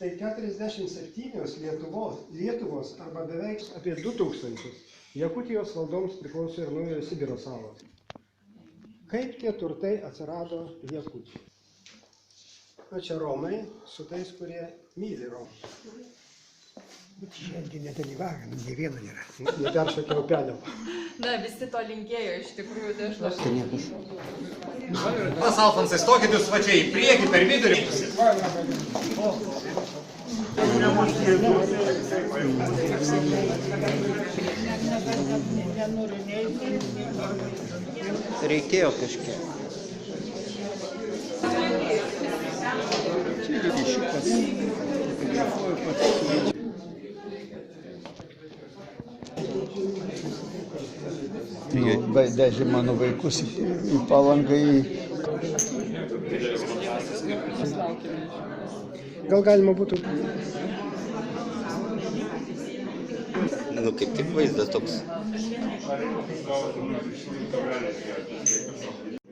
Tai 47 Lietuvos arba beveik apie 2000 Jakutijos valdoms priklauso ir Naujojo Sibiro salos. Kaip tie turtai atsirado Jakutijai? Čia Romai su tais, kurie myli Romą. Šiandien nedalyvavę, nė vieno nėra. Neperšokė upelio. Na, visi to linkėjo iš tikrųjų, tai aš labai. Pas Alfonsai, stokit jūs va čia į priekį, per vidurį. Reikėjo kažkiek. Čia ryšiukas, fotografuoju pats. Vežė mano vaikus į Palangą. Gal galima būtų... Nu, kaip tik vaizdas toks.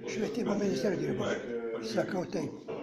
Švietimo ministerija dirba. Sakau taip.